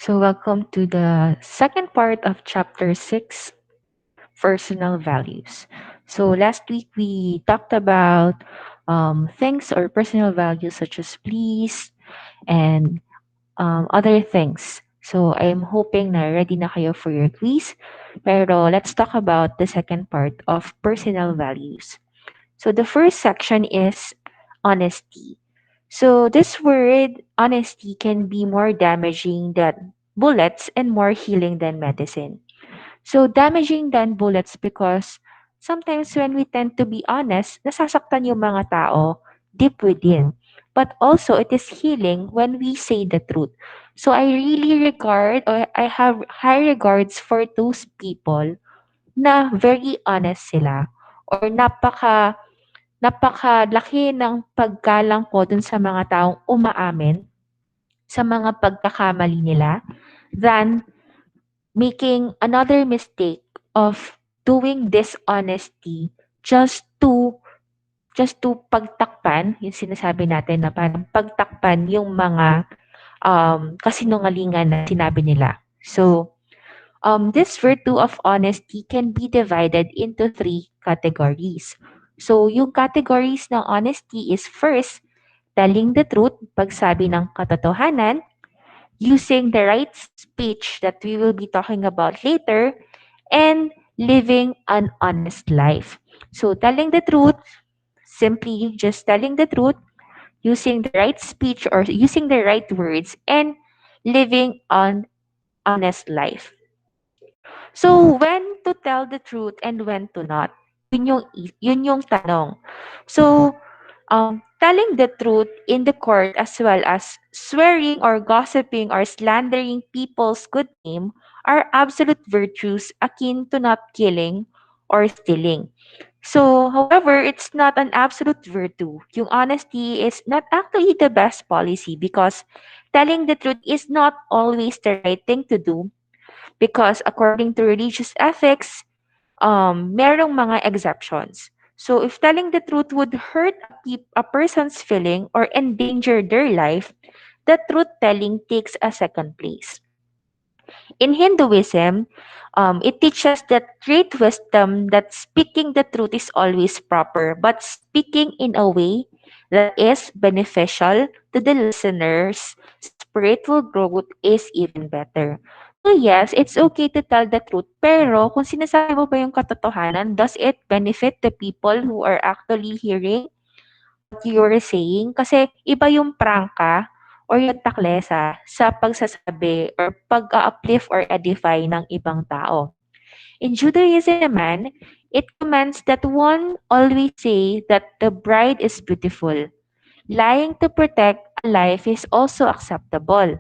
So, welcome to the second part of Chapter 6, Personal Values. So, last week we talked about things or personal values such as please and other things. So, I'm hoping na ready na kayo for your quiz. Pero let's talk about the second part of personal values. So, the first section is honesty. So, this word, honesty, can be more damaging than bullets and more healing than medicine. So, damaging than bullets because sometimes when we tend to be honest, nasasaktan yung mga tao deep within. But also, it is healing when we say the truth. So, I really regard or I have high regards for those people na very honest sila or napakalaki ng paggalang ko dun sa mga taong umaamin sa mga pagkakamali nila than making another mistake of doing dishonesty just to just to pagtakpan, yung sinasabi natin na parang pagtakpan yung mga kasinungalingan na sinabi nila. So, this virtue of honesty can be divided into three categories. So, yung categories ng honesty is first, telling the truth, pagsabi ng katotohanan, using the right speech that we will be talking about later, and living an honest life. So, telling the truth, simply just telling the truth, using the right speech or using the right words, and living an honest life. So, when to tell the truth and when to not? Yun yung tanong. So, telling the truth in the court as well as swearing or gossiping or slandering people's good name are absolute virtues akin to not killing or stealing. So, however, it's not an absolute virtue. Yung honesty is not actually the best policy because telling the truth is not always the right thing to do because according to religious ethics, merong mga exceptions. So if telling the truth would hurt a person's feeling or endanger their life, the truth telling takes a second place. In Hinduism, it teaches that great wisdom that speaking the truth is always proper, but speaking in a way that is beneficial to the listener's spiritual growth is even better. So yes, it's okay to tell the truth, pero kung sinasabi mo ba yung katotohanan, does it benefit the people who are actually hearing what you were saying? Kasi iba yung prangka or yung taklesa sa pagsasabi or pag-uplift or edify ng ibang tao. In Judaism naman, it commands that one always say that the bride is beautiful. Lying to protect a life is also acceptable.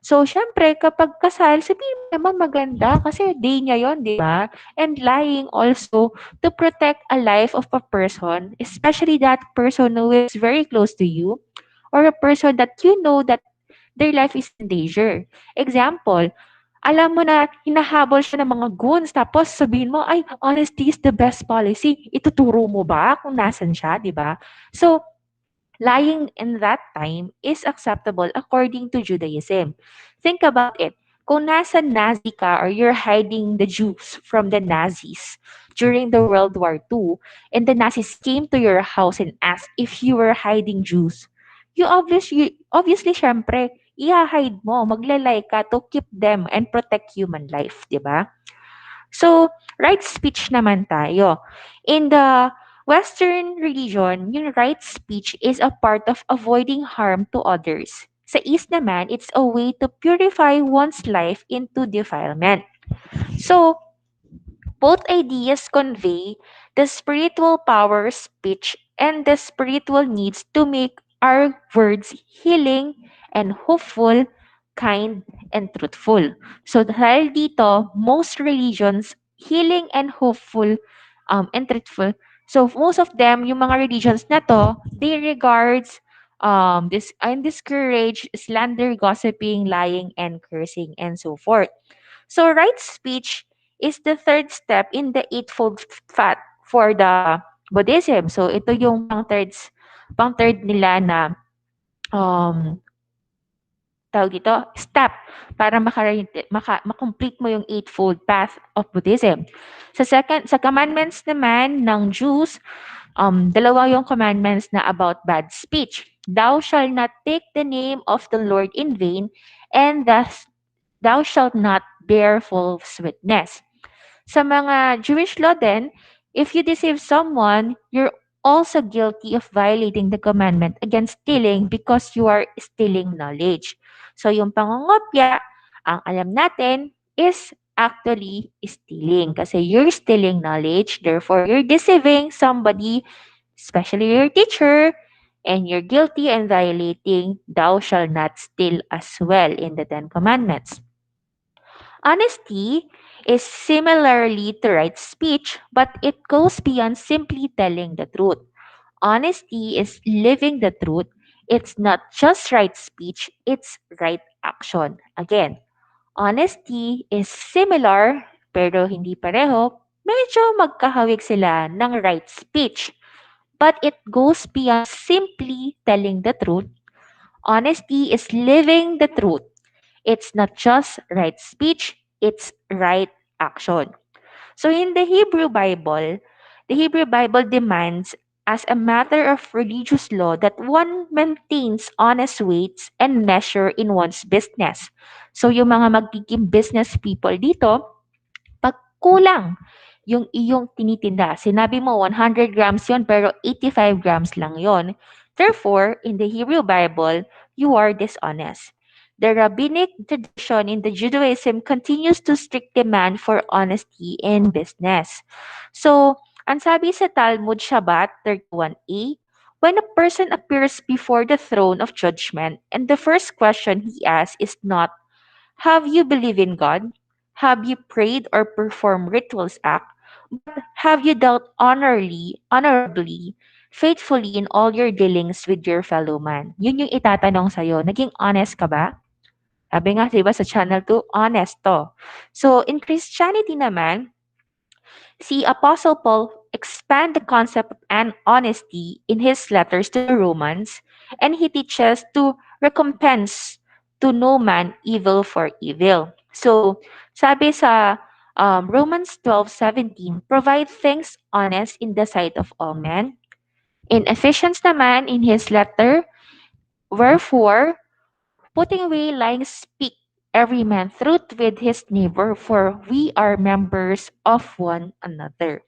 So, syempre, kapag kasal, sabihin mo naman maganda kasi day niya yon, di ba? And lying also to protect a life of a person, especially that person who is very close to you or a person that you know that their life is in danger. Example, alam mo na hinahabol siya ng mga goons tapos sabihin mo, ay, honesty is the best policy. Ituturo mo ba kung nasan siya, di ba? So, lying in that time is acceptable according to Judaism. Think about it. Kung nasa Nazi ka or you're hiding the Jews from the Nazis during the World War II and the Nazis came to your house and asked if you were hiding Jews, you obviously syempre, i-hide mo, maglalay ka to keep them and protect human life, di ba? So, right speech naman tayo. In the Western religion, yung right speech is a part of avoiding harm to others. Sa East naman, it's a way to purify one's life into defilement. So, both ideas convey the spiritual power of speech and the spiritual needs to make our words healing and hopeful, kind, and truthful. So dahil dito, most religions, healing and hopeful and truthful. So most of them, yung mga religions na to, they regards this and discourage slander, gossiping, lying, and cursing, and so forth. So right speech is the third step in the eightfold path for the Buddhism. So ito yung pang third nila na um tawag dito, step para makomplete mo yung eightfold path of Buddhism. Sa commandments naman ng Jews, dalawa yung commandments na about bad speech. Thou shalt not take the name of the Lord in vain, and thou shalt not bear false witness. Sa mga Jewish law din, if you deceive someone, you're also guilty of violating the commandment against stealing because you are stealing knowledge. So yung pangungopya, ang alam natin, is actually stealing kasi you're stealing knowledge, therefore you're deceiving somebody, especially your teacher, and you're guilty and violating thou shall not steal as well in the Ten Commandments. Honesty is similarly to right speech, but it goes beyond simply telling the truth. Honesty is living the truth. It's not just right speech, it's right action. Again, honesty is similar pero hindi pareho. Medyo magkahawig sila ng right speech. But it goes beyond simply telling the truth. Honesty is living the truth. It's not just right speech, it's right action. So in the Hebrew Bible demands as a matter of religious law that one maintains honest weights and measure in one's business. So yung mga magiging business people dito, pag kulang yung iyong tinitinda, sinabi mo 100 grams yon pero 85 grams lang yon. Therefore, in the Hebrew Bible, you are dishonest. The rabbinic tradition in the Judaism continues to strict demand for honesty in business. So, ang sabi sa Talmud Shabbat 31a, when a person appears before the throne of judgment and the first question he asks is not, have you believed in God? Have you prayed or performed rituals act? But have you dealt honorably, faithfully in all your dealings with your fellow man? Yun yung itatanong sa'yo. Naging honest ka ba? Sabi nga, di ba, sa channel 2, honest to. So, in Christianity naman, see Apostle Paul expand the concept of an honesty in his letters to the Romans, and he teaches to recompense to no man evil for evil. So, sabi sa Romans 12:17, provide things honest in the sight of all men. In Ephesians naman, in his letter, wherefore, putting away lying, speak every man truth with his neighbor, for we are members of one another.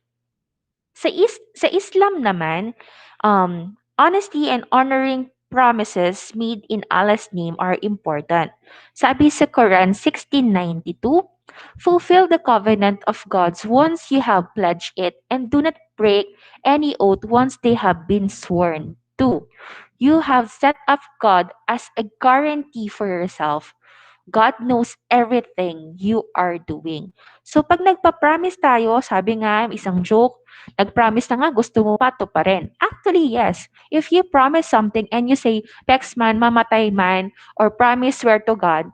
Sa Islam naman, honesty and honoring promises made in Allah's name are important. Sabi sa Quran 16:92, fulfill the covenant of God's once you have pledged it and do not break any oath once they have been sworn to. You have set up God as a guarantee for yourself. God knows everything you are doing. So pag nagpa-promise tayo, sabi nga, isang joke, nag-promise na nga, gusto mo pa, to pa rin. Actually, yes. If you promise something and you say, text man, mamatay man, or promise swear to God,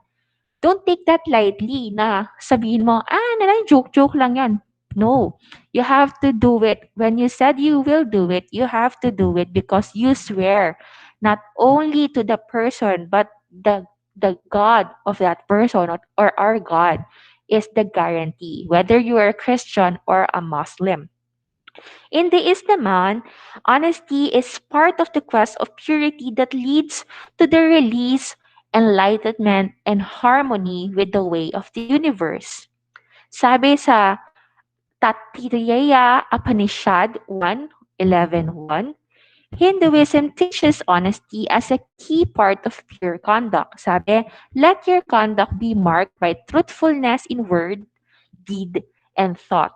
don't take that lightly na sabihin mo, nalang, joke-joke lang yan. No. You have to do it. When you said you will do it, you have to do it because you swear not only to the person, but the God of that person or our God is the guarantee, whether you are a Christian or a Muslim. In the Islam, honesty is part of the quest of purity that leads to the release, enlightenment, and harmony with the way of the universe. Sabi sa Tattiriya Upanishad 1:11:1, Hinduism teaches honesty as a key part of pure conduct. Sabi, let your conduct be marked by truthfulness in word, deed, and thought.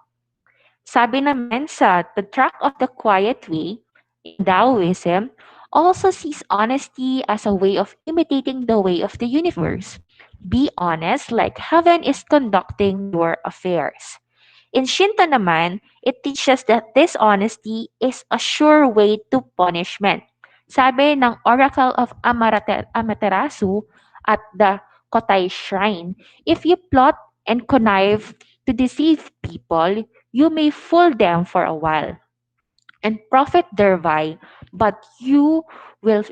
Sabi naman sa The Track of the Quiet Way in Taoism, also sees honesty as a way of imitating the way of the universe. Be honest like heaven is conducting your affairs. In Shinto naman, it teaches that dishonesty is a sure way to punishment. Sabi ng Oracle of Amaterasu at the Kotai Shrine, if you plot and connive to deceive people, you may fool them for a while and profit thereby, but you will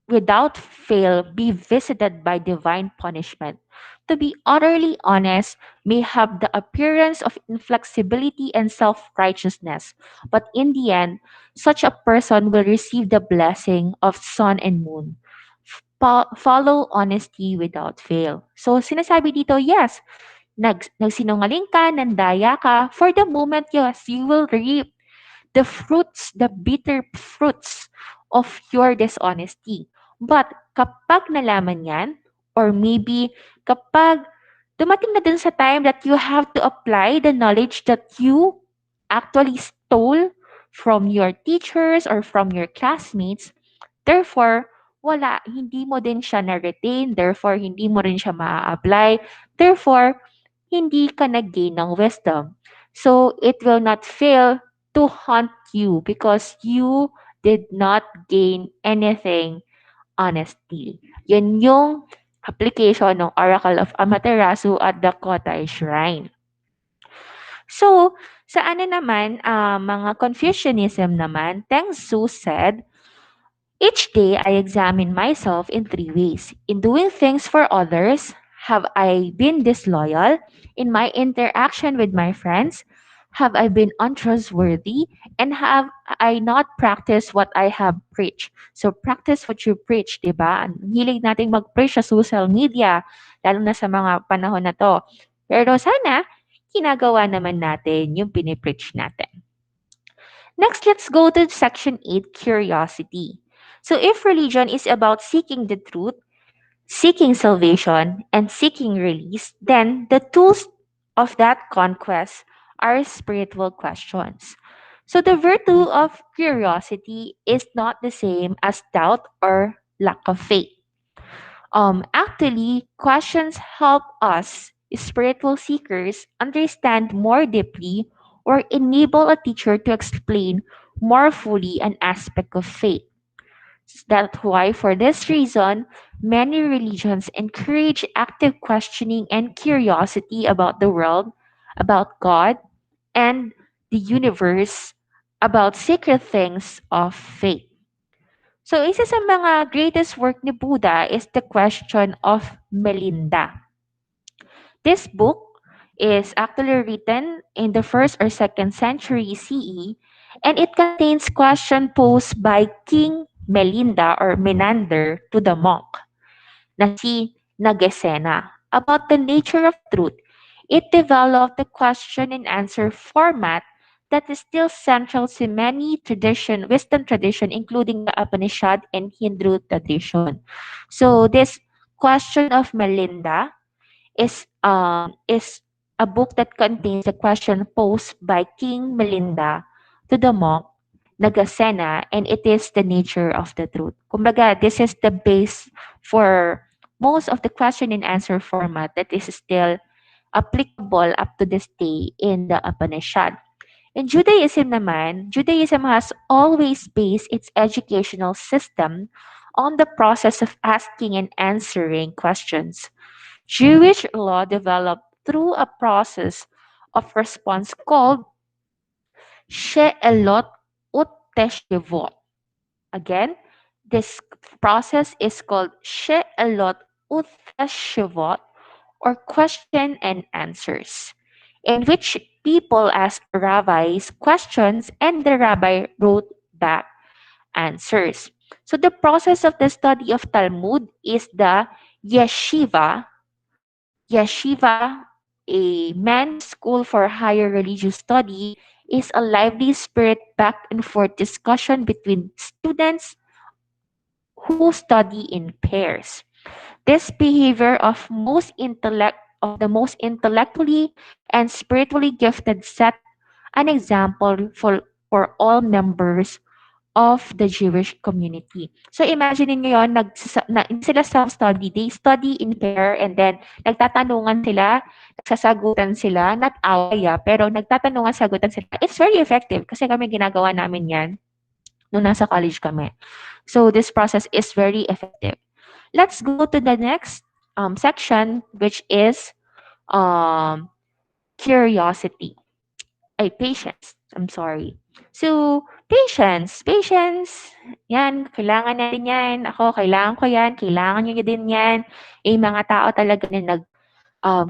without fail be visited by divine punishment. To be utterly honest, may have the appearance of inflexibility and self righteousness, but in the end, such a person will receive the blessing of sun and moon. Follow honesty without fail. So sinasabi dito, yes, nagsinungaling ka, nandaya ka, for the moment, yes, you will reap the fruits, the bitter fruits of your dishonesty. But kapag nalaman yan, or maybe kapag dumating na dun sa time that you have to apply the knowledge that you actually stole from your teachers or from your classmates, therefore, wala, hindi mo din siya na-retain, therefore, hindi mo rin siya ma-apply, therefore, hindi ka nag-gain ng wisdom. So, it will not fail to haunt you because you did not gain anything honestly. Yun yung application ng Oracle of Amaterasu at the Kotai Shrine. So, sa ano naman, mga Confucianism naman, Teng Su said, each day I examine myself in three ways. In doing things for others, have I been disloyal? In my interaction with my friends, have I been untrustworthy? And have I not practiced what I have preached? So practice what you preach, di ba? Ang hilig nating mag-preach sa social media, lalo na sa mga panahon na to. Pero sana, ginagawa naman natin yung pinipreach natin. Next, let's go to section 8, curiosity. So, if religion is about seeking the truth, seeking salvation, and seeking release, then the tools of that conquest are spiritual questions. So, the virtue of curiosity is not the same as doubt or lack of faith. Actually, questions help us, spiritual seekers, understand more deeply or enable a teacher to explain more fully an aspect of faith. That's why, for this reason, many religions encourage active questioning and curiosity about the world, about God, and the universe, about secret things of faith. So, isa sa mga greatest work ni Buddha is the question of Melinda. This book is actually written in the first or second century CE, and it contains questions posed by King Melinda or Menander to the monk na si Nagesena about the nature of truth. It developed the question and answer format that is still central to many wisdom tradition, including the Upanishad and Hindu tradition. So this question of Melinda is a book that contains the question posed by King Melinda to the monk Nagasena, and it is the nature of the truth. Kumbaga, this is the base for most of the question and answer format that is still applicable up to this day in the Upanishad. In Judaism naman, Judaism has always based its educational system on the process of asking and answering questions. Jewish law developed through a process of response called she'elot ut teshuvot. Again, this process is called she'elot ut teshuvot, or question and answers, in which people asked the rabbis questions and the rabbi wrote back answers. So the process of the study of Talmud is the yeshiva. Yeshiva, a men's school for higher religious study, is a lively spirit back and forth discussion between students who study in pairs. This behavior of the most intellectually and spiritually gifted set an example for all members of the Jewish community. So imagine niyo yon, hindi sila self-study, they study in pair, and then nagtatanungan sila, nagsasagutan sila, not away pero nagtatanungan, sagutan sila. It's very effective kasi kami ginagawa namin yan nung nasa college kami. So this process is very effective. Let's go to the next section, which is um, curiosity. Patience. I'm sorry. So Patience, patience. Yan, kailangan natin yan. Ako, kailangan ko yan. Kailangan nyo din yan. Mga tao talaga na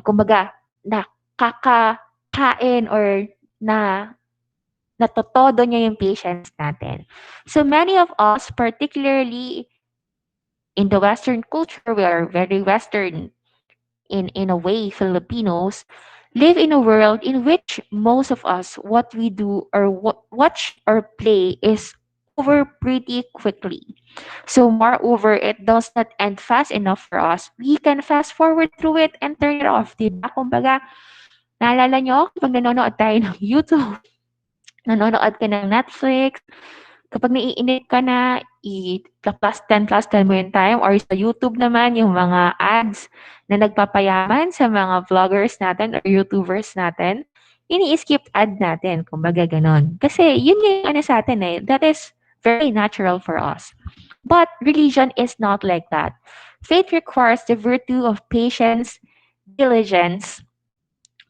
kumbaga, nakakakain or na natotodo niya yung patience natin. So many of us, particularly in the Western culture, we are very Western in a way, Filipinos, live in a world in which most of us, what we do or watch or play is over pretty quickly. So moreover, it does not end fast enough for us. We can fast forward through it and turn it off, diba? Kumbaga, naalala nyo, pag nanonood tayo ng YouTube, nanonood ka ng Netflix, kapag naiinip ka na, plus 10 mo yung time or sa YouTube naman yung mga ads na nagpapayaman sa mga vloggers natin or YouTubers natin, ini-skip ad natin, kumbaga ganon. Kasi yun yung ano sa atin eh, that is very natural for us. But religion is not like that. Faith requires the virtue of patience, diligence,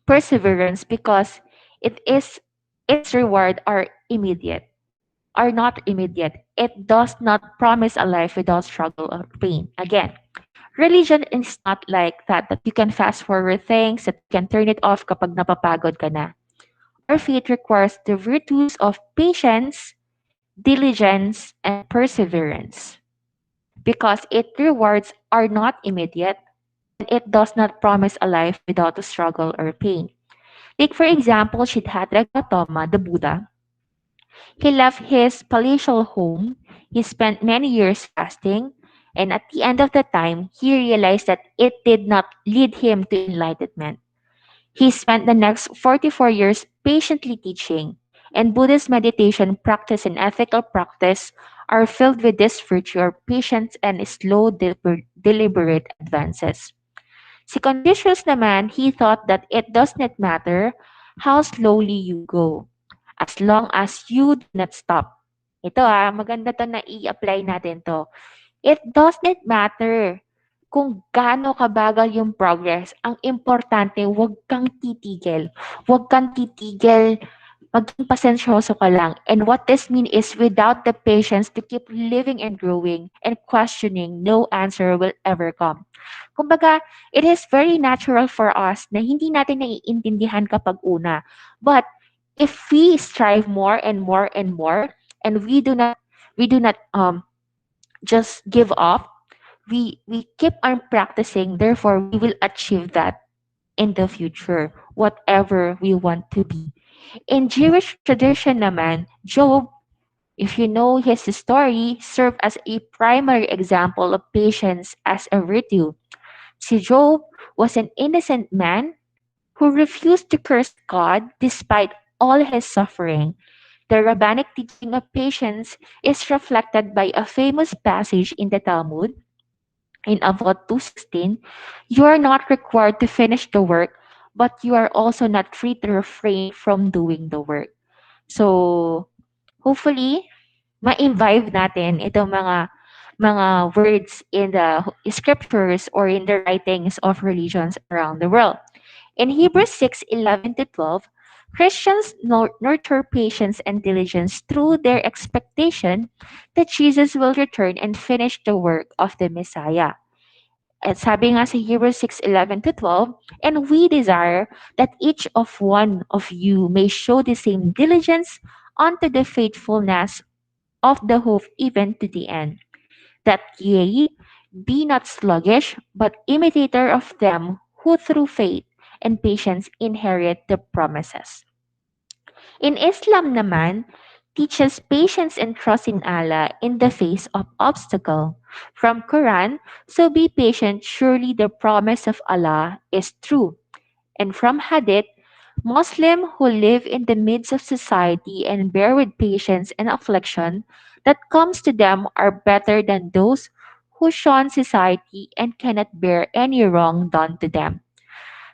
perseverance because it is its reward are not immediate. It does not promise a life without struggle or pain. Again, religion is not like that you can fast forward things, that you can turn it off kapag napapagod ka na. Our faith requires the virtues of patience, diligence, and perseverance because it rewards are not immediate and it does not promise a life without a struggle or pain. Take for example Siddhartha Gautama, the Buddha. He left his palatial home. He spent many years fasting, and at the end of the time, he realized that it did not lead him to enlightenment. He spent the next 44 years patiently teaching, and Buddhist meditation practice and ethical practice are filled with this virtue or patience and slow, deliberate advances. Si Confucius naman, he thought that it does not matter how slowly you go, as long as you do not stop. Ito maganda to na i-apply natin to. It does not matter kung gaano kabagal yung progress. Ang importante, huwag kang titigil. Huwag kang titigil. Maging pasensyoso ka lang. And what this means is without the patience to keep living and growing and questioning, no answer will ever come. Kumbaga, it is very natural for us na hindi natin naiintindihan kapag una. But if we strive more and more and more, and we do not just give up, we keep on practicing, therefore we will achieve that in the future, whatever we want to be. In Jewish tradition naman, Job, if you know his story, served as a primary example of patience as a virtue. Si Job was an innocent man who refused to curse God despite all his suffering. The rabbinic teaching of patience is reflected by a famous passage in the Talmud in Avot 2:16. You are not required to finish the work, but you are also not free to refrain from doing the work. So, hopefully, ma-imbibe natin itong mga words in the scriptures or in the writings of religions around the world. In Hebrews 6:11 to 12, Christians nurture patience and diligence through their expectation that Jesus will return and finish the work of the Messiah. At sabi nga sa Hebrews 6:11 to 12, and we desire that each of one of you may show the same diligence unto the faithfulness of the hope even to the end, that ye be not sluggish, but imitator of them who through faith and patience inherit the promises. In Islam naman, teaches patience and trust in Allah in the face of obstacle. From Quran, so be patient, surely the promise of Allah is true. And from Hadith, Muslims who live in the midst of society and bear with patience and affliction that comes to them are better than those who shun society and cannot bear any wrong done to them.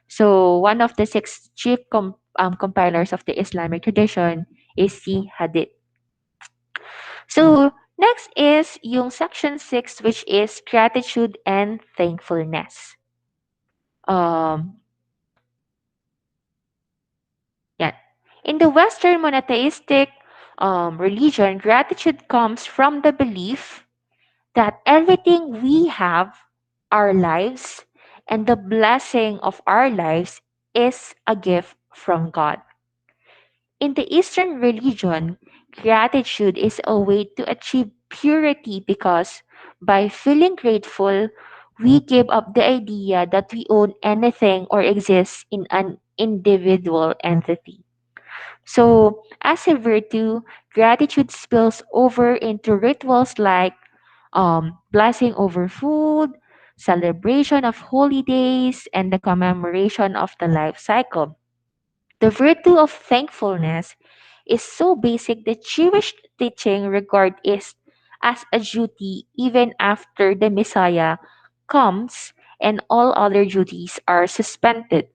So one of the six chief compilers of the Islamic tradition is the Hadith. So next is yung section 6, which is gratitude and thankfulness. Um, yan. In the Western monotheistic religion, gratitude comes from the belief that everything we have, our lives, and the blessing of our lives is a gift from God. In the Eastern religion, gratitude is a way to achieve purity because by feeling grateful, we give up the idea that we own anything or exist in an individual entity. So, as a virtue, gratitude spills over into rituals like blessing over food, celebration of holidays, and the commemoration of the life cycle. The virtue of thankfulness is so basic that Jewish teaching regard it as a duty even after the Messiah comes and all other duties are suspended.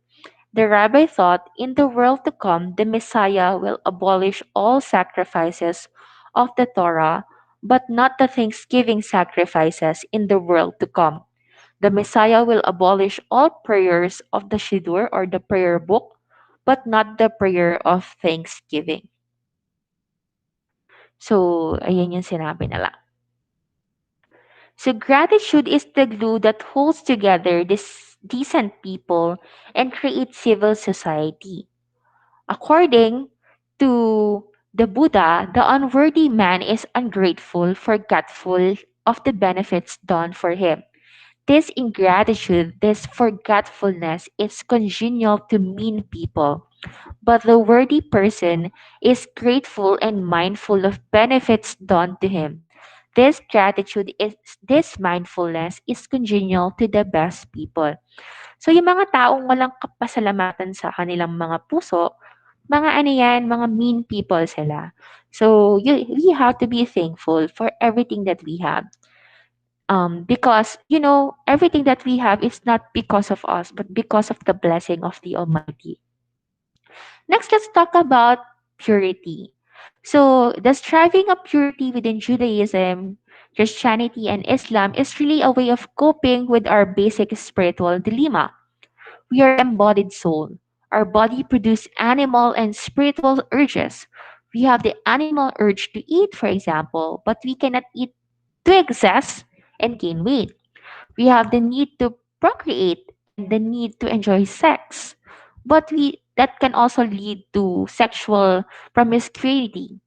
The rabbi thought in the world to come, the Messiah will abolish all sacrifices of the Torah, but not the thanksgiving sacrifices in the world to come. The Messiah will abolish all prayers of the Shiddur or the prayer book, but not the prayer of thanksgiving. So, ayan yung sinabi nila. So, gratitude is the glue that holds together this decent people and creates civil society. According to the Buddha, the unworthy man is ungrateful, forgetful of the benefits done for him. This ingratitude, this forgetfulness is congenial to mean people, but the worthy person is grateful and mindful of benefits done to him. This mindfulness is congenial to the best people. So yung mga taong walang kapasalamatan sa kanilang mga puso, mga ano yan, mga mean people sila. So we have to be thankful for everything that we have. Because everything that we have is not because of us but because of the blessing of the Almighty. Next, let's talk about purity. So the striving of purity within Judaism, Christianity, and Islam is really a way of coping with our basic spiritual dilemma. We are embodied soul. Our body produces animal and spiritual urges. We have the animal urge to eat, for example, but we cannot eat to excess and gain weight. We have the need to procreate and the need to enjoy sex. But we that can also lead to sexual promiscuity.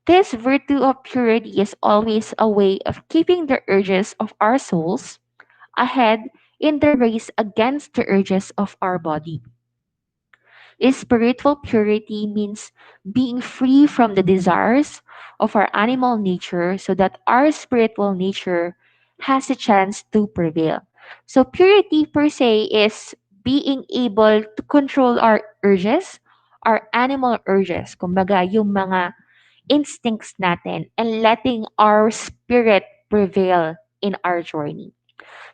This virtue of purity is always a way of keeping the urges of our souls ahead in the race against the urges of our body. Spiritual purity means being free from the desires of our animal nature so that our spiritual nature has a chance to prevail. So, purity per se is being able to control our urges, our animal urges, kumbaga yung mga instincts natin, and letting our spirit prevail in our journey.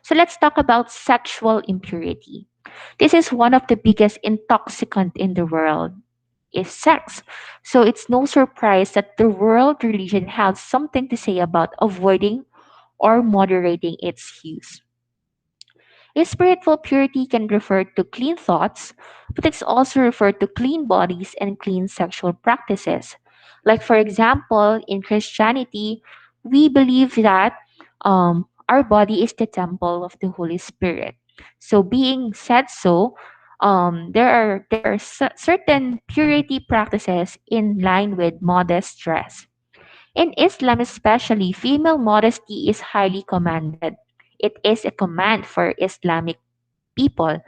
So, let's talk about sexual impurity. This is one of the biggest intoxicant in the world is sex. So it's no surprise that the world religion has something to say about avoiding or moderating its use. Spiritual purity can refer to clean thoughts, but it's also referred to clean bodies and clean sexual practices. Like, for example, in Christianity, we believe that our body is the temple of the Holy Spirit. So, being said so, there are certain purity practices in line with modest dress. In Islam, especially, female modesty is highly commanded. It is a command for Islamic people.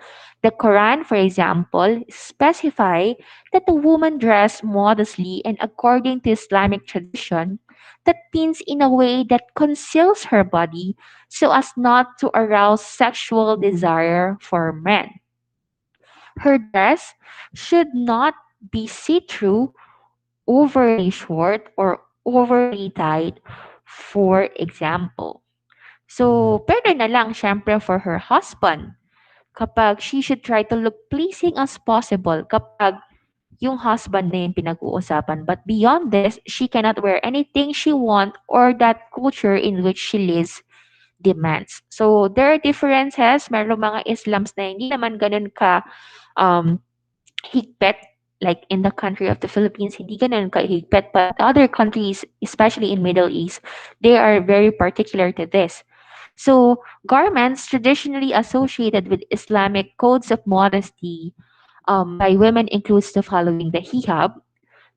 The Quran, for example, specify that a woman dress modestly and according to Islamic tradition, that means in a way that conceals her body so as not to arouse sexual desire for men. Her dress should not be see-through, overly short, or overly tight, for example. So, pwede na lang syempre for her husband kapag she should try to look pleasing as possible kapag yung husband na yung pinag-uusapan. But beyond this, she cannot wear anything she want or that culture in which she lives demands. So, there are differences. Meron mga Islams na hindi naman ganun ka um, higpit. like in the country of the Philippines, hindi ganun kahigpit, but other countries, especially in Middle East, they are very particular to this. So, garments traditionally associated with Islamic codes of modesty by women includes the following: the hijab,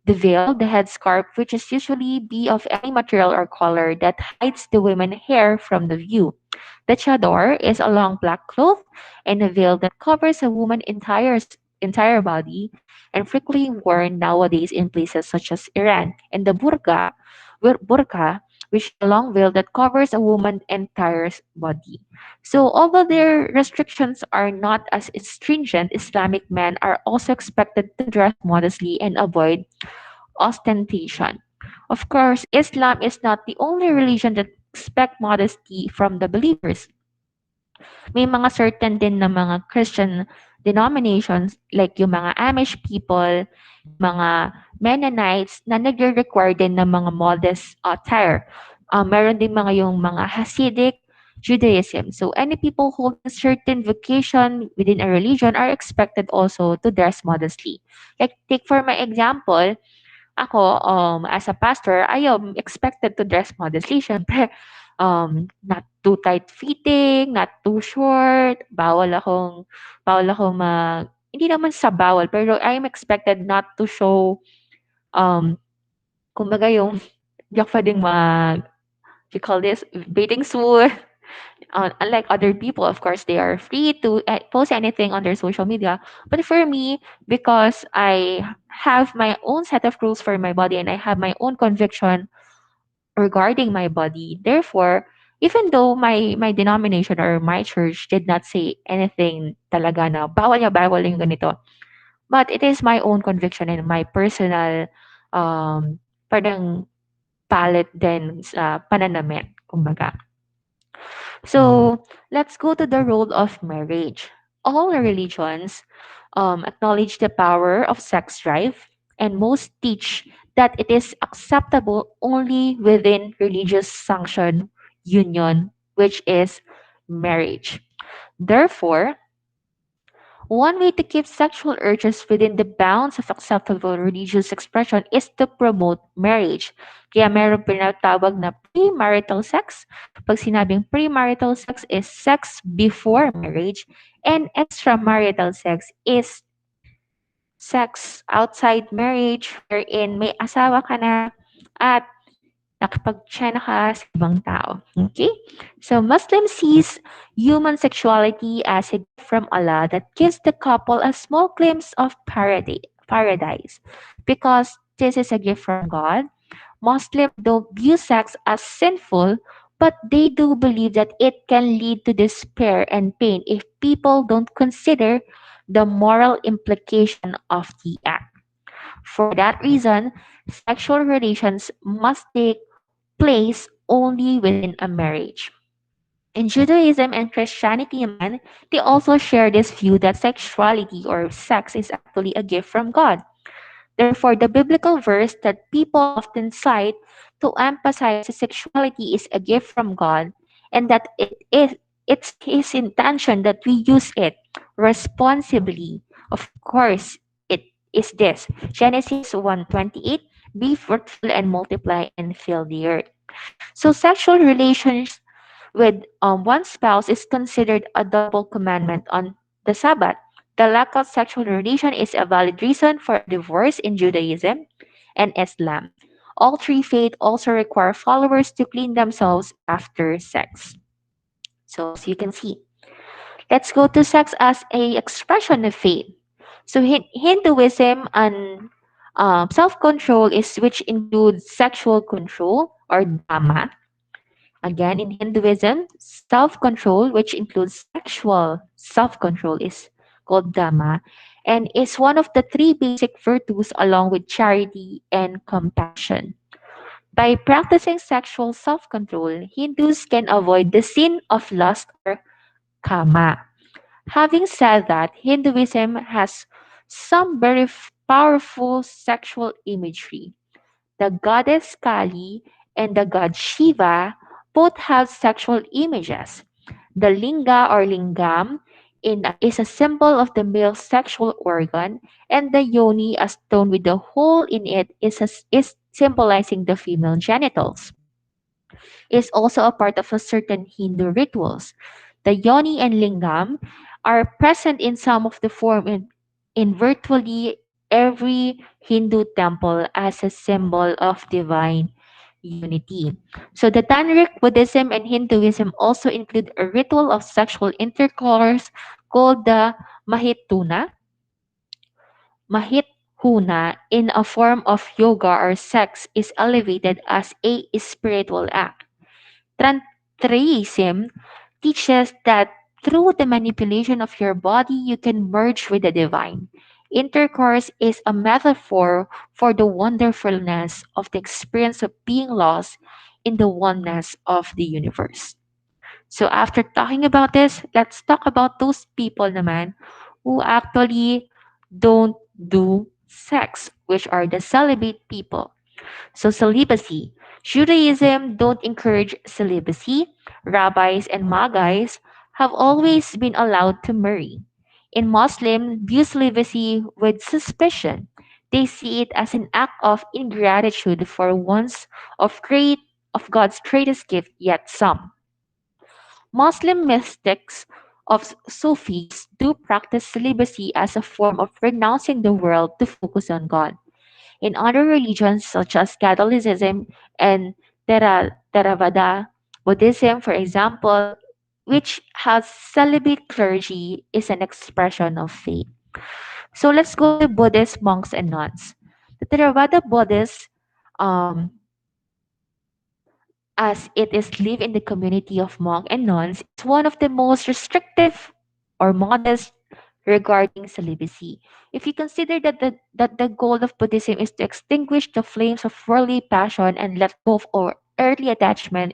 the veil, the headscarf, which is usually be of any material or color that hides the women's hair from the view. The chador is a long black cloth and a veil that covers a woman's entire body and frequently worn nowadays in places such as Iran. And the burqa, which is a long veil that covers a woman's entire body. So although their restrictions are not as stringent, Islamic men are also expected to dress modestly and avoid ostentation. Of course, Islam is not the only religion that expect modesty from the believers. May mga certain din na mga Christian denominations like yung mga Amish people, mga Mennonites na nagre-require din ng mga modest attire. Meron din mga yung mga Hasidic Judaism. So any people holding certain vocation within a religion are expected also to dress modestly. Like take for my example, ako, as a pastor, I am expected to dress modestly. Siyempre, not too tight fitting, not too short. Bawal akong hindi naman sa bawal, pero I am expected not to show, um, kumbaga yung, di ako pwedeng you call this, bathing suit. Unlike other people, of course, they are free to post anything on their social media. But for me, because I have my own set of rules for my body and I have my own conviction regarding my body, therefore, even though my denomination or my church did not say anything talaga na bawal yung ganito, but it is my own conviction and my personal parang palette din sa pananamit, kumbaga. So let's go to the role of marriage. All religions acknowledge the power of sex drive, and most teach that it is acceptable only within religious sanctioned union, which is marriage. Therefore, one way to keep sexual urges within the bounds of acceptable religious expression is to promote marriage. Kaya meron pinatawag na premarital sex. Pag sinabing premarital sex is sex before marriage, and extramarital sex is sex outside marriage wherein may asawa ka na at nakapag-tsena ka sa ibang tao. Okay? So, Muslim sees human sexuality as a gift from Allah that gives the couple a small glimpse of paradise. Because this is a gift from God, Muslims don't view sex as sinful, but they do believe that it can lead to despair and pain if people don't consider the moral implication of the act. For that reason, sexual relations must take place only within a marriage. In Judaism and Christianity, man, they also share this view that sexuality or sex is actually a gift from God. Therefore, the biblical verse that people often cite to emphasize that sexuality is a gift from God and that it's his intention that we use it responsibly. Of course, it is this. Genesis 1:28, be fruitful and multiply and fill the earth. So sexual relations with one spouse is considered a double commandment on the Sabbath. The lack of sexual relation is a valid reason for divorce in Judaism and Islam. All three faiths also require followers to clean themselves after sex. So as you can see, let's go to sex as a expression of faith. So Hinduism and self-control is which includes sexual control or dhamma. Again, in Hinduism, self control, which includes sexual self control, is called Dhamma and is one of the three basic virtues along with charity and compassion. By practicing sexual self control, Hindus can avoid the sin of lust or kama. Having said that, Hinduism has some very powerful sexual imagery. The goddess Kali and the god Shiva both have sexual images. The linga or lingam is a symbol of the male sexual organ, and the yoni, a stone with a hole in it, is symbolizing the female genitals. Is also a part of a certain Hindu rituals. The yoni and lingam are present in some of the form in virtually every Hindu temple as a symbol of divine unity. So the Tantric Buddhism and Hinduism also include a ritual of sexual intercourse called the Mahituna. Mahithuna in a form of yoga or sex is elevated as a spiritual act. Tantraism teaches that through the manipulation of your body, you can merge with the divine. Intercourse is a metaphor for the wonderfulness of the experience of being lost in the oneness of the universe. So after talking about this, let's talk about those people naman who actually don't do sex, which are the celibate people. So celibacy. Judaism don't encourage celibacy. Rabbis and magais have always been allowed to marry. In Muslim, view celibacy with suspicion. They see it as an act of ingratitude for one's of God's greatest gift, yet some. Muslim mystics of Sufis do practice celibacy as a form of renouncing the world to focus on God. In other religions such as Catholicism and Theravada Buddhism, for example, which has celibate clergy, is an expression of faith. So let's go to Buddhist monks and nuns. The Theravada Buddhists, um, as it is lived in the community of monks and nuns, is one of the most restrictive or modest regarding celibacy. If you consider that the goal of Buddhism is to extinguish the flames of worldly passion and let go of all earthly attachment,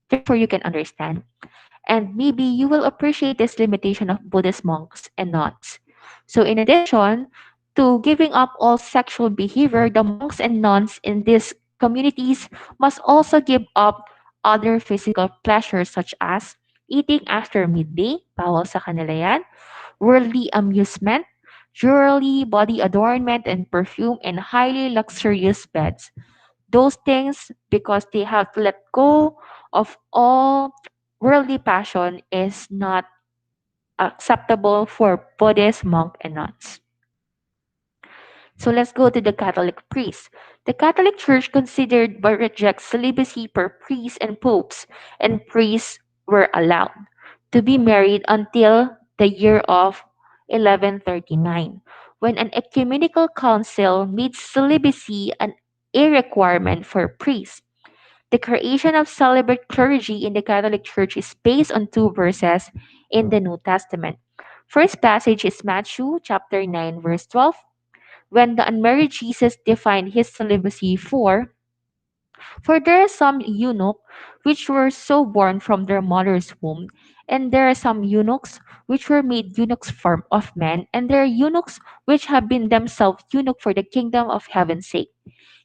therefore you can understand. And maybe you will appreciate this limitation of Buddhist monks and nuns. So, in addition to giving up all sexual behavior, the monks and nuns in these communities must also give up other physical pleasures such as eating after midday, bawal sa kanila yan, worldly amusement, jewelry, body adornment, and perfume, and highly luxurious beds. Those things, because they have to let go of all worldly passion, is not acceptable for Buddhist monk and nuns. So let's go to the Catholic priests. The Catholic Church considered but rejects celibacy per priests and popes, and priests were allowed to be married until the year of 1139, when an ecumenical council made celibacy a requirement for priests. The creation of celibate clergy in the Catholic Church is based on two verses in the New Testament. First passage is Matthew chapter 9 verse 12, when the unmarried Jesus defined his celibacy for there are some eunuch which were so born from their mother's womb, and there are some eunuchs which were made eunuchs form of men, and there are eunuchs which have been themselves eunuch for the kingdom of heaven's sake.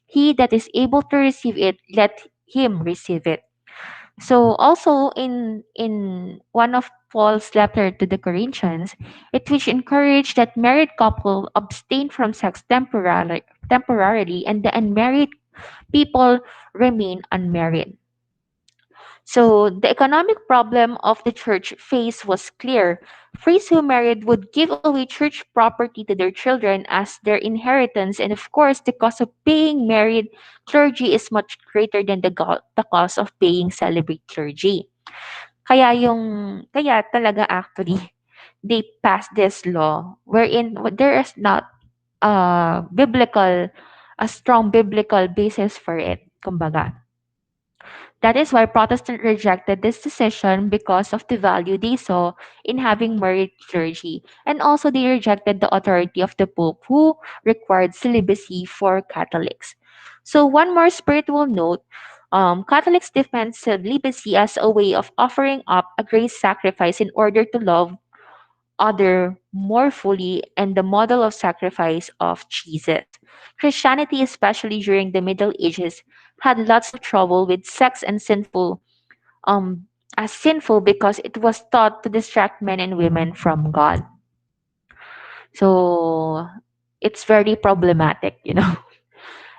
He that is able to receive it, let him receive it. So also in one of Paul's letter to the Corinthians, it which encouraged that married couple abstain from sex temporarily, and the unmarried people remain unmarried. So the economic problem of the church faced was clear. Priests who married would give away church property to their children as their inheritance, and of course, the cost of paying married clergy is much greater than the cost of paying celebrate clergy. Kaya talaga actually they passed this law wherein there is not a strong biblical basis for it, kumbaga. That is why Protestants rejected this decision because of the value they saw in having married clergy. And also they rejected the authority of the Pope who required celibacy for Catholics. So one more spiritual note, Catholics defend celibacy as a way of offering up a great sacrifice in order to love other more fully and the model of sacrifice of Jesus. Christianity, especially during the Middle Ages, had lots of trouble with sex and sinful as sinful because it was thought to distract men and women from God. So it's very problematic, you know.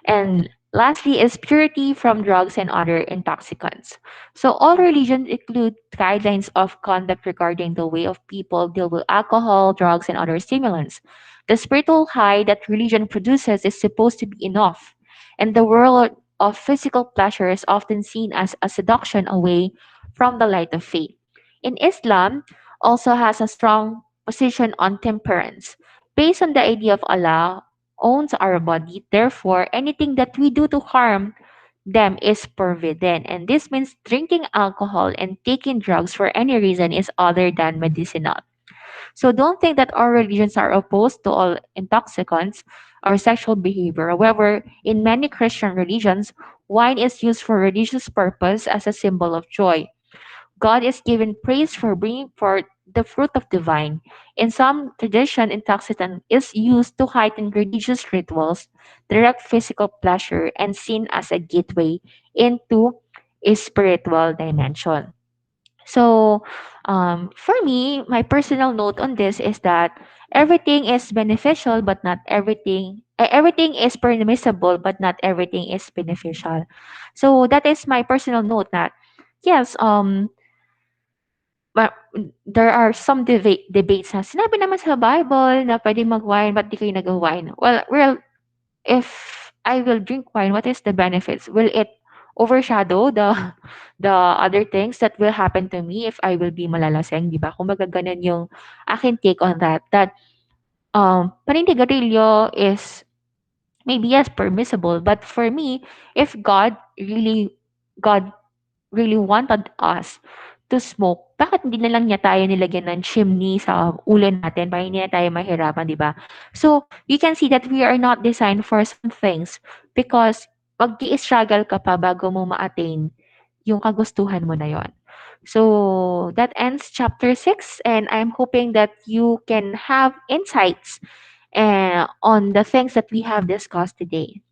And lastly is purity from drugs and other intoxicants. So all religions include guidelines of conduct regarding the way of people deal with alcohol, drugs, and other stimulants. The spiritual high that religion produces is supposed to be enough. And the world of physical pleasure is often seen as a seduction away from the light of faith. In Islam, also has a strong position on temperance, based on the idea of Allah owns our body. Therefore, anything that we do to harm them is forbidden. And this means drinking alcohol and taking drugs for any reason is other than medicinal. So don't think that our religions are opposed to all intoxicants or sexual behavior. However, in many Christian religions, wine is used for religious purpose as a symbol of joy. God is given praise for bringing forth the fruit of the vine. In some tradition, intoxicant is used to heighten religious rituals, direct physical pleasure, and seen as a gateway into a spiritual dimension. So, for me, my personal note on this is that everything is beneficial, but not everything. Everything is permissible, but not everything is beneficial. So that is my personal note. That yes, Ma there are some debates na sinabi naman sa Bible na puwedeng mag-wine, ba't di kayo nagwa-wine? Well, if I will drink wine, what is the benefits? Will it overshadow the the other things that will happen to me if I will be malalaseng, 'di ba? Kumbaga gano'n yung aking take on that, that, paninigarilyo is maybe, yes, permissible, but for me, if God really wanted us to smoke, bakit hindi na lang niya tayo nilagyan ng chimney sa ulo natin para hindi na tayo mahirapan, 'di ba? So, you can see that we are not designed for some things because mag-i-struggle ka pa bago mo ma-attain yung kagustuhan mo na yon. So, that ends chapter 6, and I'm hoping that you can have insights on the things that we have discussed today.